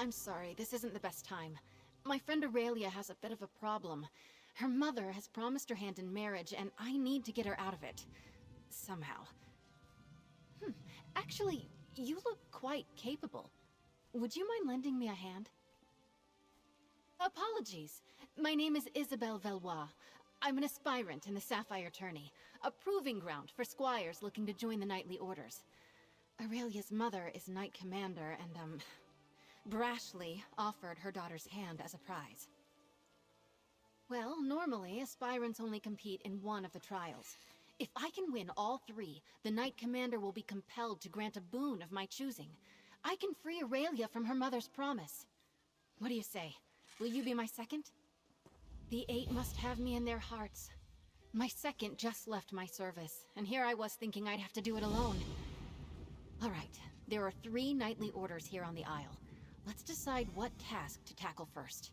I'm sorry, this isn't the best time. My friend Aurelia has a bit of a problem. Her mother has promised her hand in marriage, and I need to get her out of it. Somehow. Actually, you look quite capable. Would you mind lending me a hand? Apologies. My name is Isobel Valois. I'm an aspirant in the Sapphire Tourney, a proving ground for squires looking to join the knightly orders. Aurelia's mother is knight commander and, brashly offered her daughter's hand as a prize. Well, normally, aspirants only compete in one of the trials. If I can win all three, the knight commander will be compelled to grant a boon of my choosing. I can free Aurelia from her mother's promise. What do you say? Will you be my second? The 8 must have me in their hearts. My second just left my service, and here I was thinking I'd have to do it alone. All right, there are 3 knightly orders here on the Isle. Let's decide what task to tackle first.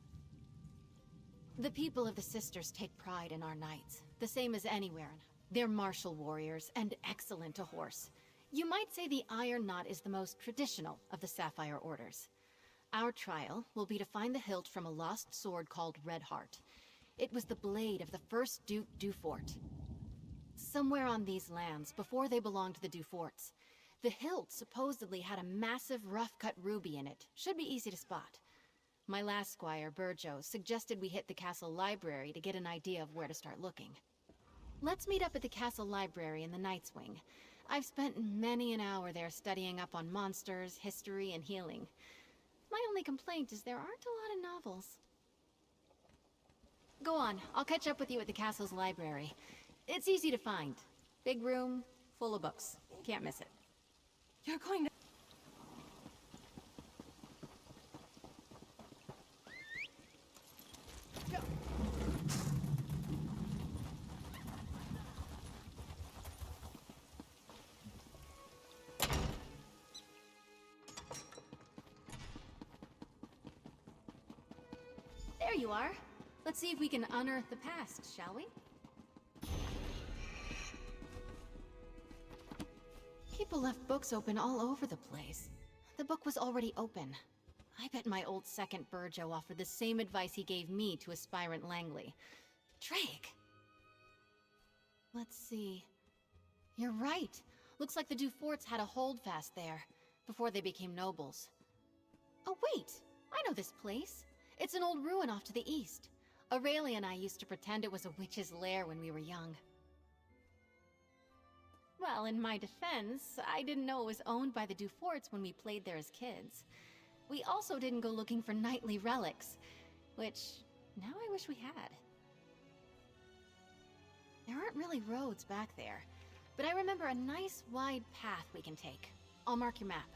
The people of the Sisters take pride in our knights, the same as anywhere. They're martial warriors and excellent to horse. You might say the Iron Knot is the most traditional of the Sapphire Orders. Our trial will be to find the hilt from a lost sword called Redheart. It was the blade of the first Duke Dufort. Somewhere on these lands, before they belonged to the Duforts, the hilt supposedly had a massive rough-cut ruby in it. Should be easy to spot. My last squire, Burjo, suggested we hit the castle library to get an idea of where to start looking. Let's meet up at the castle library in the Knight's Wing. I've spent many an hour there studying up on monsters, history, and healing. My only complaint is there aren't a lot of novels. Go on, I'll catch up with you at the castle's library. It's easy to find. Big room, full of books. Can't miss it. You're going to... There you are. Let's see if we can unearth the past, shall we? People left books open all over the place. The book was already open. I bet my old second Burjo offered the same advice he gave me to aspirant Langley. Drake! Let's see... You're right. Looks like the Duforts had a holdfast there, before they became nobles. Oh wait! I know this place. It's an old ruin off to the east. Aurelia and I used to pretend it was a witch's lair when we were young. Well, in my defense, I didn't know it was owned by the Duforts when we played there as kids. We also didn't go looking for knightly relics, which now I wish we had. There aren't really roads back there, but I remember a nice wide path we can take. I'll mark your map.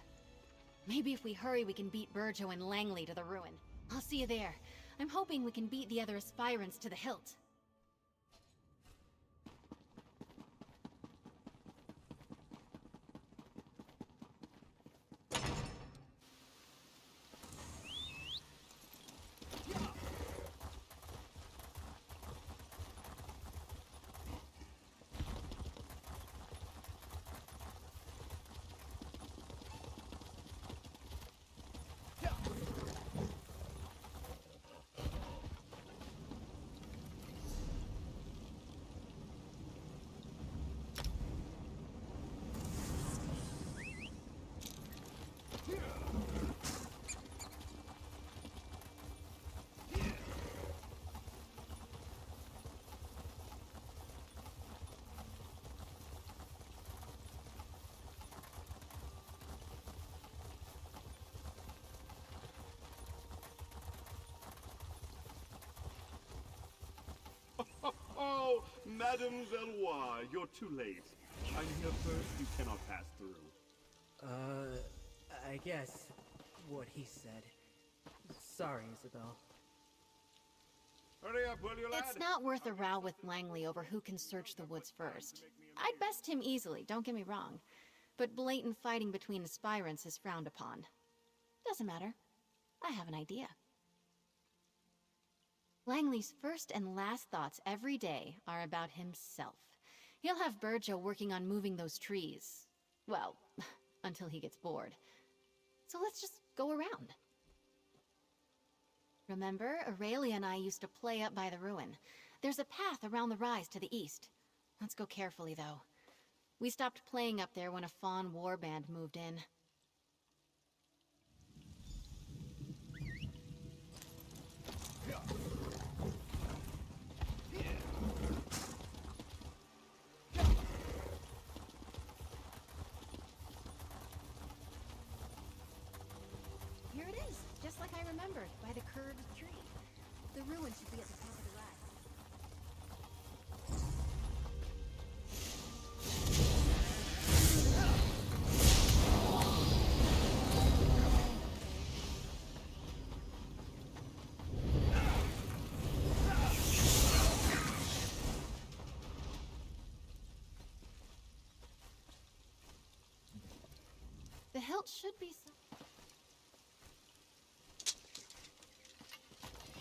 Maybe if we hurry we can beat Burjo and Langley to the ruin. I'll see you there. I'm hoping we can beat the other aspirants to the hilt. Oh, Madame Valois, you're too late. I'm here first, you cannot pass through. I guess what he said. Sorry, Isobel. Hurry up, will you, lad? It's not worth a row with Langley over who can search the woods first. I'd best him easily, don't get me wrong. But blatant fighting between aspirants is frowned upon. Doesn't matter. I have an idea. Langley's first and last thoughts every day are about himself. He'll have Burjo working on moving those trees. Well, until he gets bored. So let's just go around. Remember, Aurelia and I used to play up by the ruin. There's a path around the rise to the east. Let's go carefully, though. We stopped playing up there when a Fawn warband moved in. Here it is, just like I remembered, by the curved tree. The ruin should be at the top of the rise. The hilt should be some...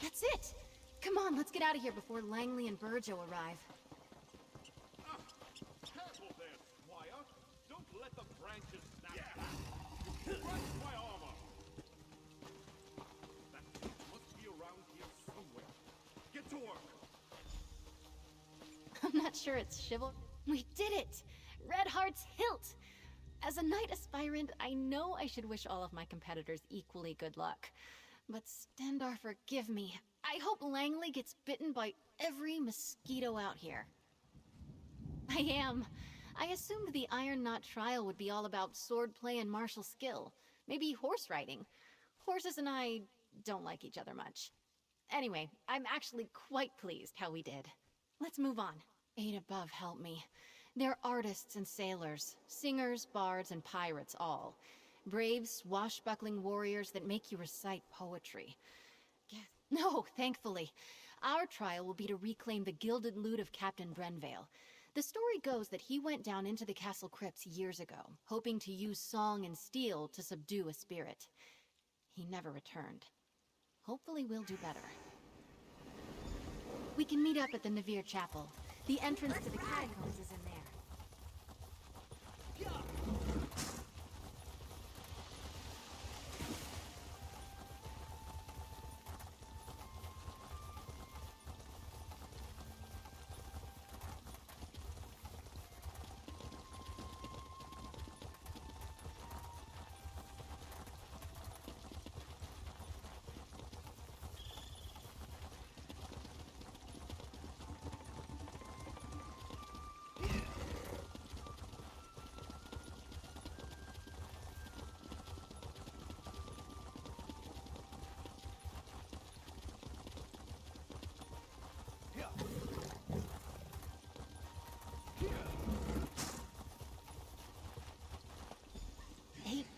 That's it! Come on, let's get out of here before Langley and Burjo arrive. Careful there, Squire. Don't let the branches snap back. You crushed my armor. That must be around here somewhere. Get to work. I'm not sure it's chivalry. We did it! Redheart's hilt! As a knight aspirant, I know I should wish all of my competitors equally good luck. But Stendarr, forgive me. I hope Langley gets bitten by every mosquito out here. I am. I assumed the Iron Knot trial would be all about swordplay and martial skill. Maybe horse riding. Horses and I don't like each other much. Anyway, I'm actually quite pleased how we did. Let's move on. Eight above help me. They're artists and sailors, singers, bards, and pirates all. Brave, swashbuckling warriors that make you recite poetry. No, thankfully. Our trial will be to reclaim the gilded loot of Captain Brenvale. The story goes that he went down into the castle crypts years ago, hoping to use song and steel to subdue a spirit. He never returned. Hopefully we'll do better. We can meet up at the Navir Chapel. The entrance to the catacombs is in there.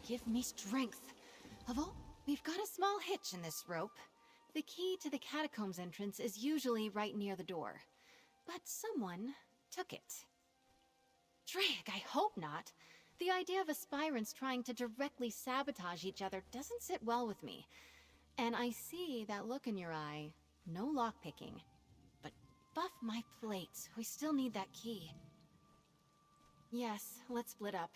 Give me strength. Of all, we've got a small hitch in this rope. The key to the catacombs entrance is usually right near the door. But someone took it. Drake, I hope not. The idea of aspirants trying to directly sabotage each other doesn't sit well with me. And I see that look in your eye. No lockpicking. But buff my plates. We still need that key. Yes, let's split up.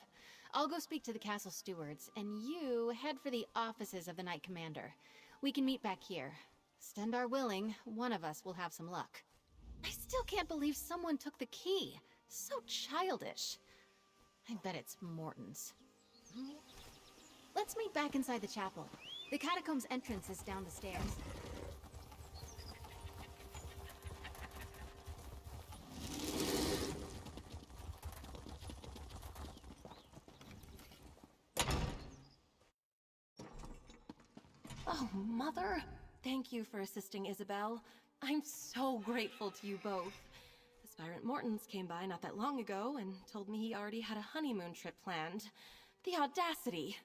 I'll go speak to the castle stewards, and you head for the offices of the Knight Commander. We can meet back here. Stendarr willing, one of us will have some luck. I still can't believe someone took the key. So childish. I bet it's Morton's. Let's meet back inside the chapel. The catacombs entrance is down the stairs. Oh, Mother. Thank you for assisting Isobel. I'm so grateful to you both. Aspirant Mortons came by not that long ago and told me he already had a honeymoon trip planned. The audacity!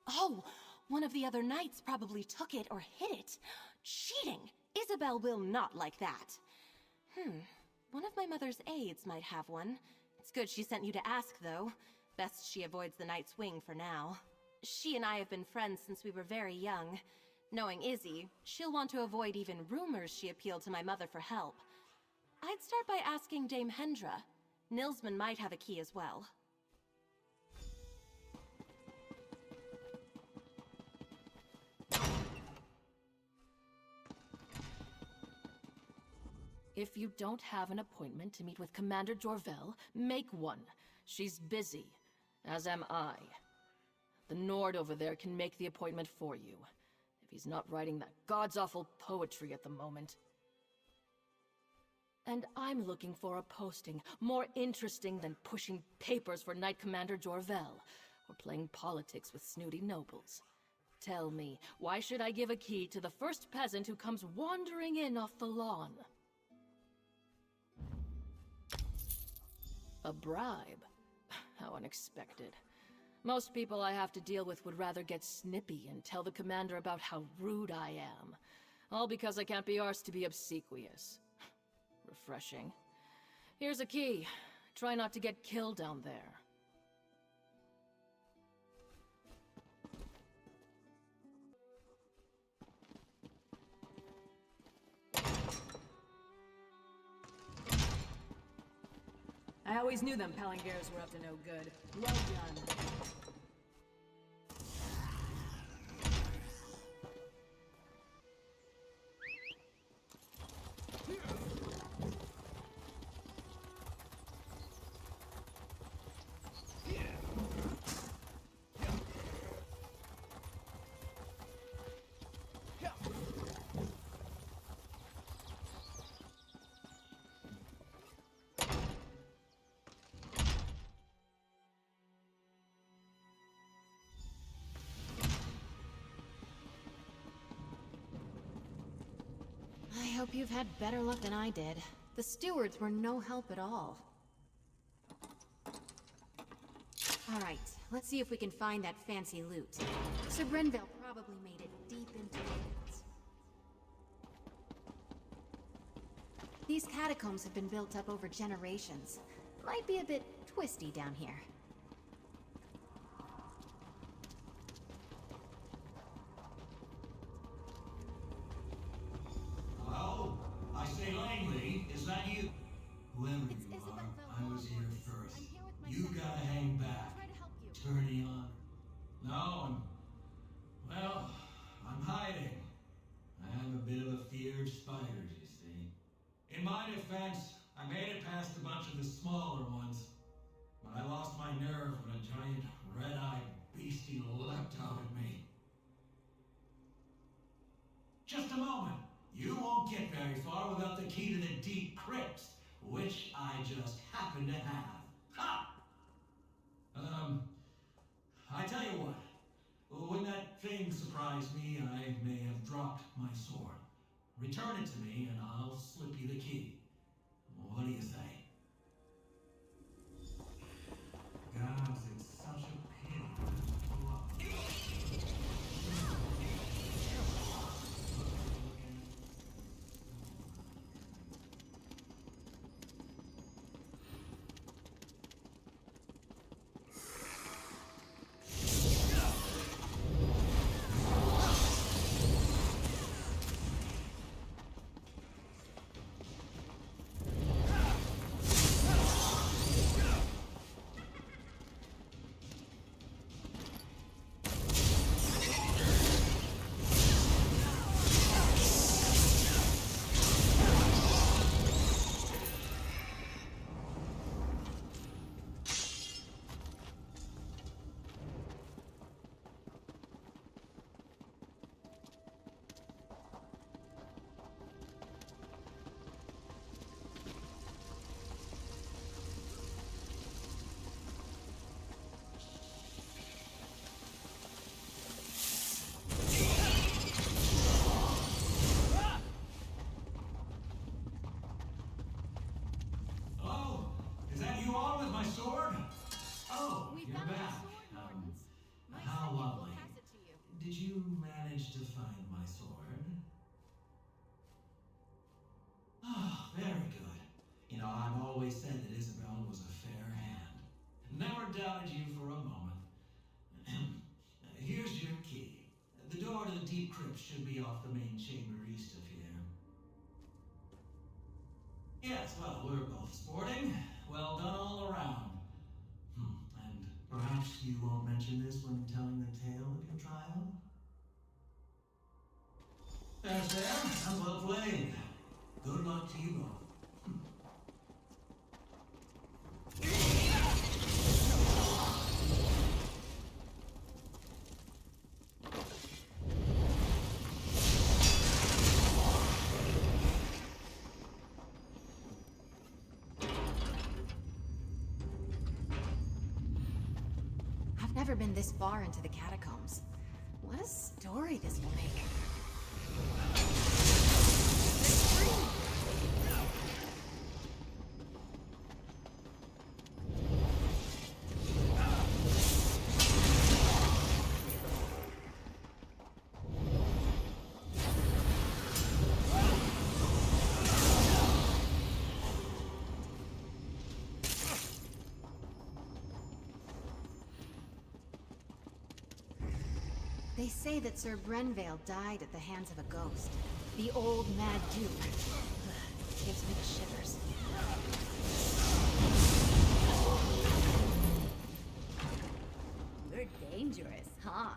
Oh, one of the other knights probably took it or hid it. Cheating! Isobel will not like that. One of my mother's aides might have one. It's good she sent you to ask, though. Best she avoids the Knight's Wing for now. She and I have been friends since we were very young. Knowing Izzy, she'll want to avoid even rumors she appealed to my mother for help. I'd start by asking Dame Hendra. Nilsman might have a key as well. If you don't have an appointment to meet with Commander Jorvel, make one. She's busy, as am I. The Nord over there can make the appointment for you, if he's not writing that god's-awful poetry at the moment. And I'm looking for a posting more interesting than pushing papers for Knight Commander Jorvel, or playing politics with snooty nobles. Tell me, why should I give a key to the first peasant who comes wandering in off the lawn? A bribe? How unexpected. Most people I have to deal with would rather get snippy and tell the commander about how rude I am. All because I can't be arsed to be obsequious. Refreshing. Here's a key. Try not to get killed down there. I always knew them Palangares were up to no good. Well done. I hope you've had better luck than I did. The stewards were no help at all. Alright, let's see if we can find that fancy loot. Sir Brenville probably made it deep into the woods. These catacombs have been built up over generations. Might be a bit twisty down here. Hello? I say Langley, is that you? Whoever It's you Isobel are, I was here first. I'm here with my You secretary. gotta hang back. I'll try to help you. Turning on. No, well, I'm hiding. I have a bit of a fear of spiders, you see. In my defense, I made it past a bunch of the smaller ones. But I lost my nerve when a giant red-eyed beastie leapt out at me. Just a moment. You won't get very far without the key to the deep crypts, which I just happen to have. Ha! I tell you what. When that thing surprised me, I may have dropped my sword. Return it to me, and I'll slip you the key. What do you say? Gods, it's such a pity. Managed to find my sword? Ah, very good. You know, I've always said that Isobel was a fair hand. Never doubted you for a moment. Here's your key. The door to the deep crypt should be off the main chamber east of here. Yes, well, we're both sporting. Well done all around. And perhaps you won't mention this when telling the tale of your trial? That's fair, and well played. Good luck to you both. Never been this far into the catacombs. What a story this will make. They say that Sir Brenvale died at the hands of a ghost. The old Mad Duke. Ugh, gives me the shivers. You're dangerous, huh?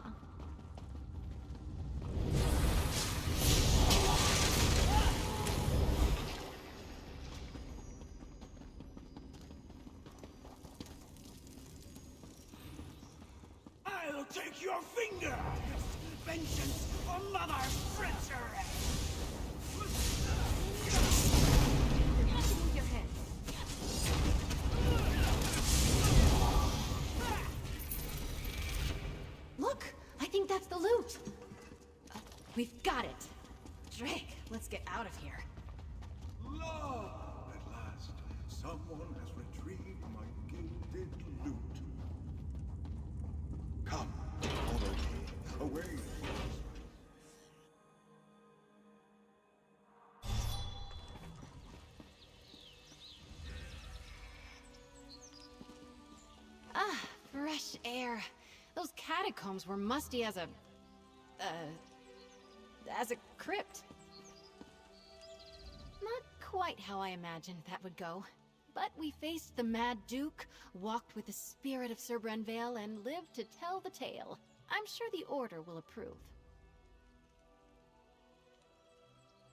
I'll take your finger! Vengeance for Mother Fritzeress! Move your head. Look! I think that's the loot! Oh, we've got it! Drake, let's get out of here. La! At last, someone has retrieved my gilded loot. Come, away. Ah, fresh air. Those catacombs were musty as a crypt. Not quite how I imagined that would go. But we faced the Mad Duke, walked with the spirit of Sir Brenvale, and lived to tell the tale. I'm sure the Order will approve.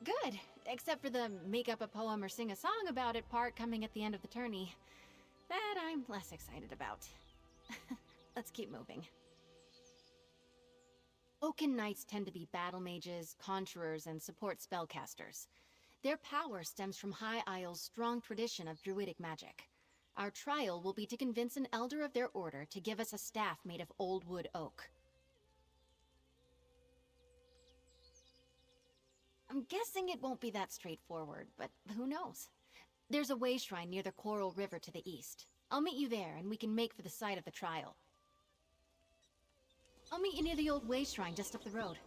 Good, except for the make up a poem or sing a song about it part coming at the end of the tourney. That I'm less excited about. Let's keep moving. Oaken Knights tend to be battle mages, conjurers, and support spellcasters. Their power stems from High Isle's strong tradition of druidic magic. Our trial will be to convince an elder of their order to give us a staff made of old wood oak. I'm guessing it won't be that straightforward, but who knows? There's a way shrine near the Coral River to the east. I'll meet you there, and we can make for the site of the trial. I'll meet you near the old way shrine just up the road.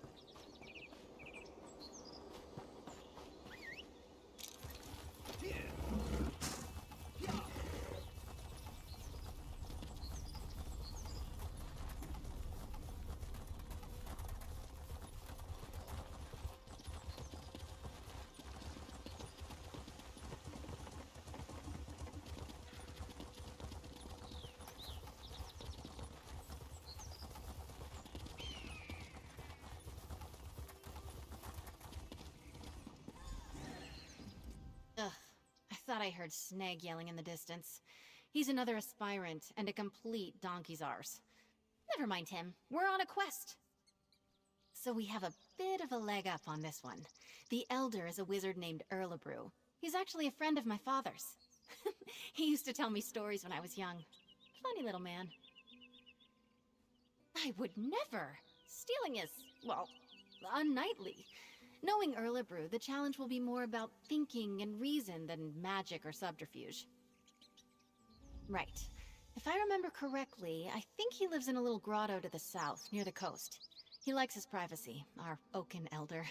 Ugh, I thought I heard Snag yelling in the distance. He's another aspirant, and a complete donkey's arse. Never mind him, we're on a quest. So we have a bit of a leg up on this one. The Elder is a wizard named Erlebrew. He's actually a friend of my father's. He used to tell me stories when I was young. Funny little man. I would never! Stealing is, well, unknightly. Knowing Erlebrew, the challenge will be more about thinking and reason than magic or subterfuge. Right. If I remember correctly, I think he lives in a little grotto to the south, near the coast. He likes his privacy, our Oaken Elder.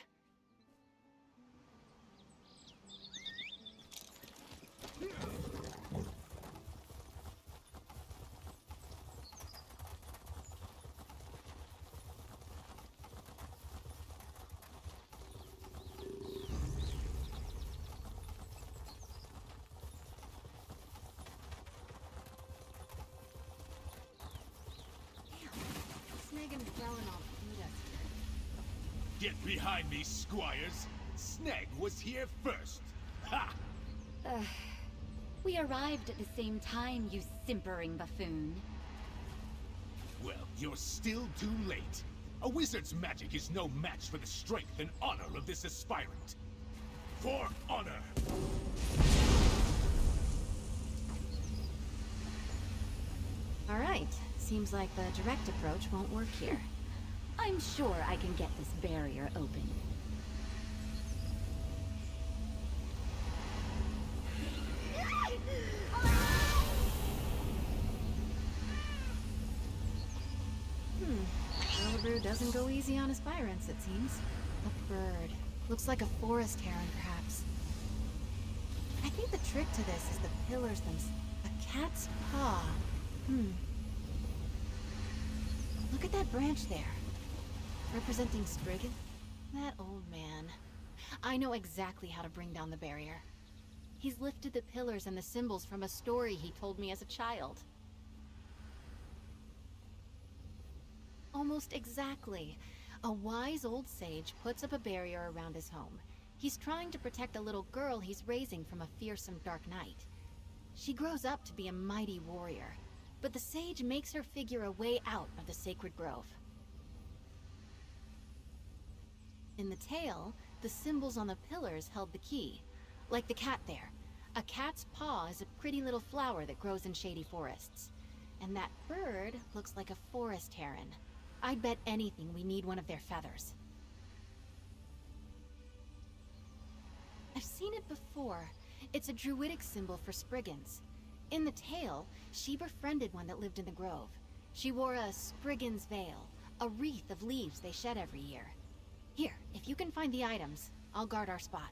Get behind me, squires! Snag was here first! Ha! We arrived at the same time, you simpering buffoon. Well, you're still too late. A wizard's magic is no match for the strength and honor of this aspirant. For honor! All right, Seems like the direct approach won't work here. I'm sure I can get this barrier open. Brew doesn't go easy on aspirants, it seems. A bird. Looks like a forest heron, perhaps. I think the trick to this is the pillars themselves. A cat's paw. Look at that branch there. Representing Spriggan? That old man. I know exactly how to bring down the barrier. He's lifted the pillars and the symbols from a story he told me as a child. Almost exactly. A wise old sage puts up a barrier around his home. He's trying to protect a little girl he's raising from a fearsome dark knight. She grows up to be a mighty warrior, but the sage makes her figure a way out of the sacred grove. In the tale, the symbols on the pillars held the key. Like the cat there. A cat's paw is a pretty little flower that grows in shady forests. And that bird looks like a forest heron. I'd bet anything we need one of their feathers. I've seen it before. It's a druidic symbol for Spriggans. In the tale, she befriended one that lived in the grove. She wore a Spriggan's veil, a wreath of leaves they shed every year. Here, if you can find the items, I'll guard our spot.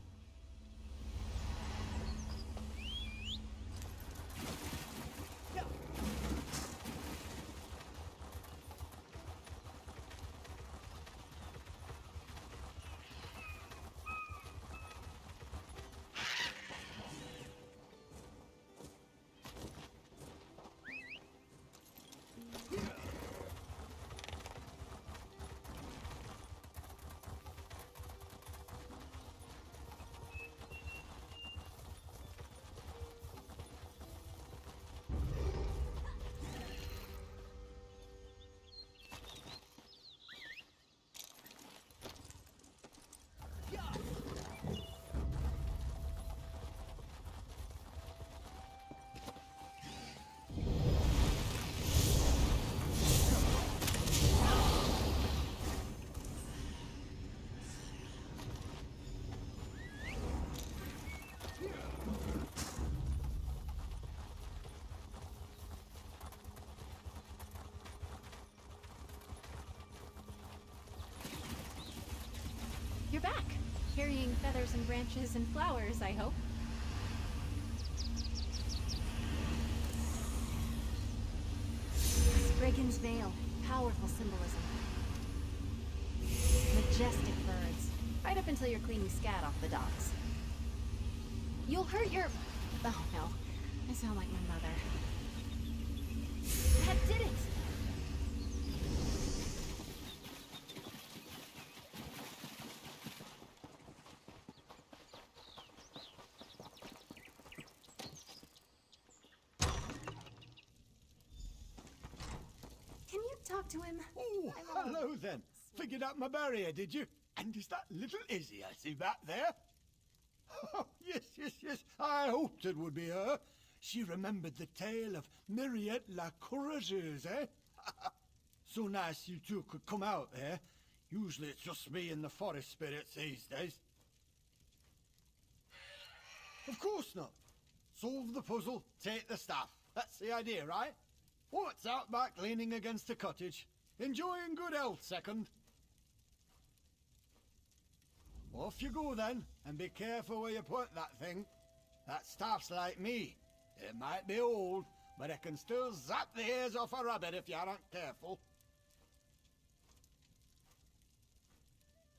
You're back, carrying feathers and branches and flowers, I hope. Spriggan's veil, powerful symbolism. Majestic birds, right up until you're cleaning scat off the docks. You'll hurt your... Oh no, I sound like my mother. That did it! Talk to him. Oh, hello then. Figured out my barrier, did you? And is that little Izzy I see back there? Oh, yes. I hoped it would be her. She remembered the tale of Myriette la Courageuse, eh? So nice you two could come out there. Usually it's just me and the forest spirits these days. Of course not. Solve the puzzle, take the staff. That's the idea, right? What's out back leaning against a cottage? Enjoying good health, second. Off you go then, and be careful where you put that thing. That staff's like me. It might be old, but it can still zap the hairs off a rabbit if you aren't careful.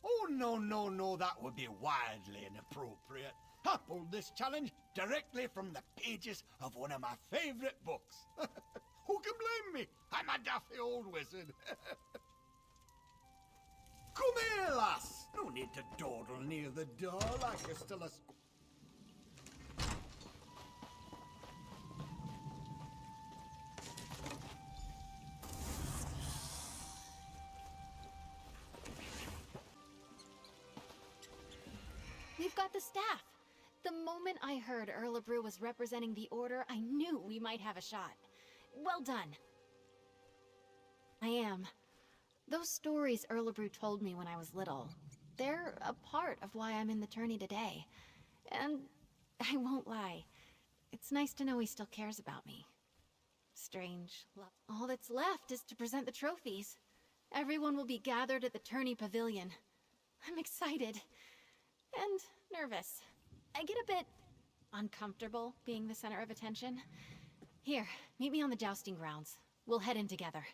Oh, no, that would be wildly inappropriate. I pulled this challenge directly from the pages of one of my favorite books. Who can blame me? I'm a daffy old wizard. Come here, lass. No need to dawdle near the door like you're still a... We've got the staff. The moment I heard Erlebrew was representing the Order, I knew we might have a shot. Well done. am. Those stories Erlebrew told me when I was little, they're a part of why I'm in the tourney today. And I won't lie, it's nice to know he still cares about me. Strange. All that's left is to present the trophies. Everyone will be gathered at the tourney pavilion. I'm excited. And nervous. I get a bit uncomfortable being the center of attention. Here, meet me on the jousting grounds. We'll head in together.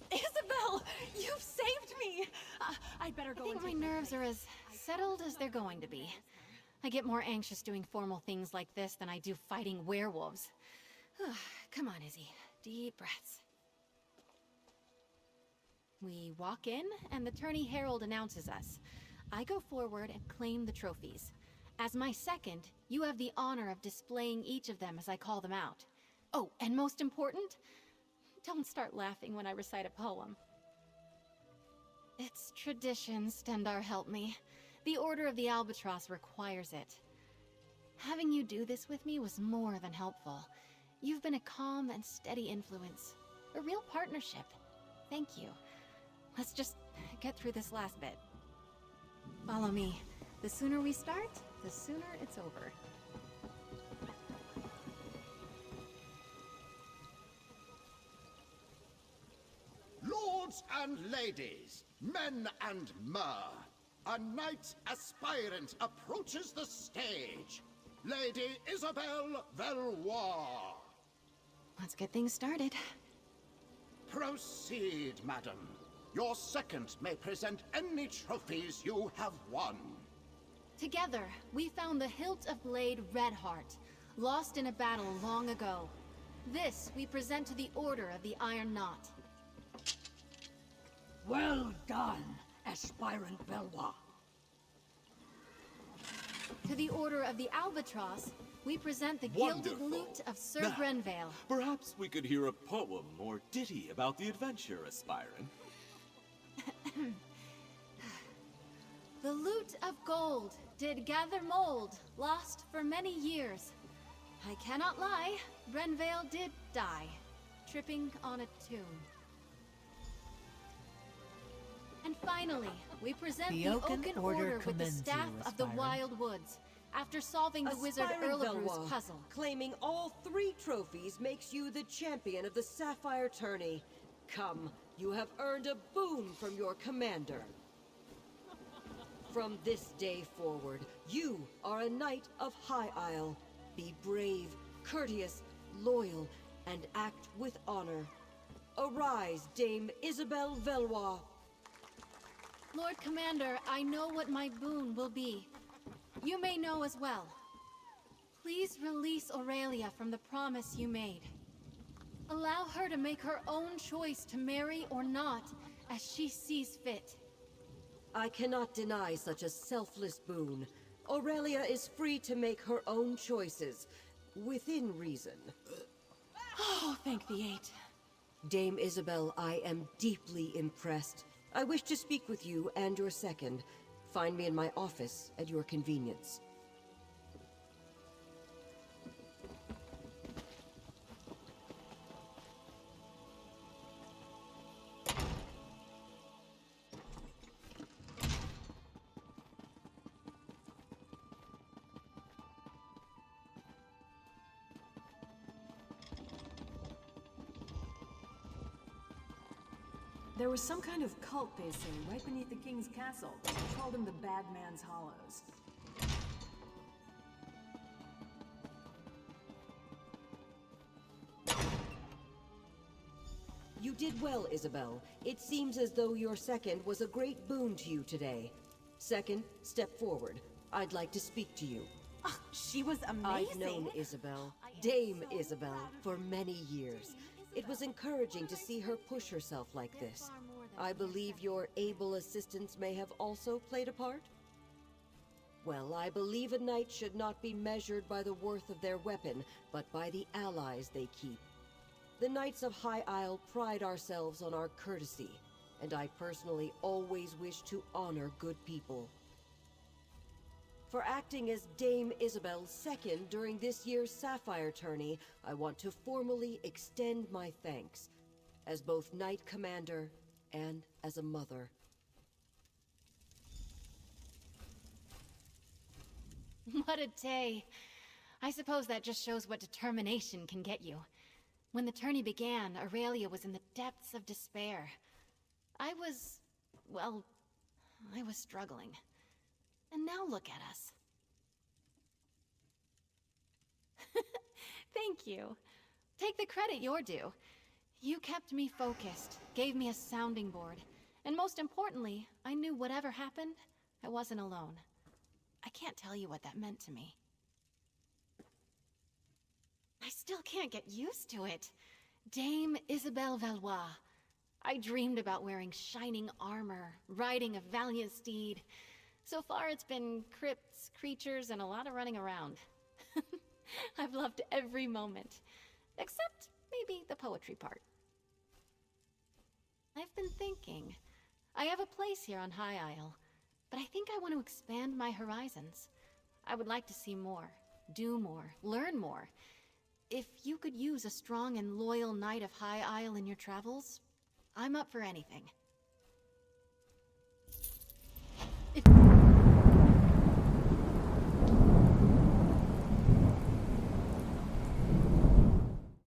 Isabel! You've saved me! I'd better go. I think my nerves are as settled as they're going to be. I get more anxious doing formal things like this than I do fighting werewolves. Come on, Izzy. Deep breaths. We walk in, and the tourney herald announces us. I go forward and claim the trophies. As my second, you have the honor of displaying each of them as I call them out. Oh, and most important, don't start laughing when I recite a poem. It's tradition, Stendar help me. The Order of the Albatross requires it. Having you do this with me was more than helpful. You've been a calm and steady influence. A real partnership. Thank you. Let's just get through this last bit. Follow me. The sooner we start, the sooner it's over. Lords and ladies, men and mer, a knight aspirant approaches the stage. Lady Isobel Valois. Let's get things started. Proceed, madam. Your second may present any trophies you have won. Together, we found the hilt of blade Redheart, lost in a battle long ago. This we present to the Order of the Iron Knot. Well done, aspirant Valois. To the Order of the Albatross, we present the Gilded Lute of Sir Now, Grenvale. Perhaps we could hear a poem or ditty about the adventure, aspirant. The lute of gold did gather mold, lost for many years. I cannot lie, Grenvale did die, tripping on a tomb. And finally, we present the Oaken Order with the Staff of the Wild Woods, after solving the wizard Erlebrew's puzzle. Claiming all 3 trophies makes you the champion of the Sapphire Tourney. Come, you have earned a boon from your commander. From this day forward, you are a knight of High Isle. Be brave, courteous, loyal, and act with honor. Arise, Dame Isobel Valois. Lord Commander, I know what my boon will be. You may know as well. Please release Aurelia from the promise you made. Allow her to make her own choice to marry or not, as she sees fit. I cannot deny such a selfless boon. Aurelia is free to make her own choices, within reason. Oh, thank the 8. Dame Isobel, I am deeply impressed. I wish to speak with you and your second. Find me in my office at your convenience. There was some kind of cult, they say, right beneath the king's castle. They called them the Bad Man's Hollows. You did well, Isobel. It seems as though your second was a great boon to you today. Second, step forward. I'd like to speak to you. Oh, she was amazing. I've known Isobel, Dame Isobel, for many years. It was encouraging to see her push herself like this. I believe your able assistance may have also played a part? Well, I believe a knight should not be measured by the worth of their weapon, but by the allies they keep. The Knights of High Isle pride ourselves on our courtesy, and I personally always wish to honor good people. For acting as Dame Isobel's second during this year's Sapphire tourney, I want to formally extend my thanks, as both Knight Commander and as a mother. What a day. I suppose that just shows what determination can get you. When the tourney began, Aurelia was in the depths of despair. I was struggling. And now look at us. Thank you. Take the credit you're due. You kept me focused, gave me a sounding board, and most importantly, I knew whatever happened, I wasn't alone. I can't tell you what that meant to me. I still can't get used to it. Dame Isobel Valois. I dreamed about wearing shining armor, riding a valiant steed. So far it's been crypts, creatures, and a lot of running around. I've loved every moment. Except maybe the poetry part. I've been thinking. I have a place here on High Isle, but I think I want to expand my horizons. I would like to see more, do more, learn more. If you could use a strong and loyal knight of High Isle in your travels, I'm up for anything.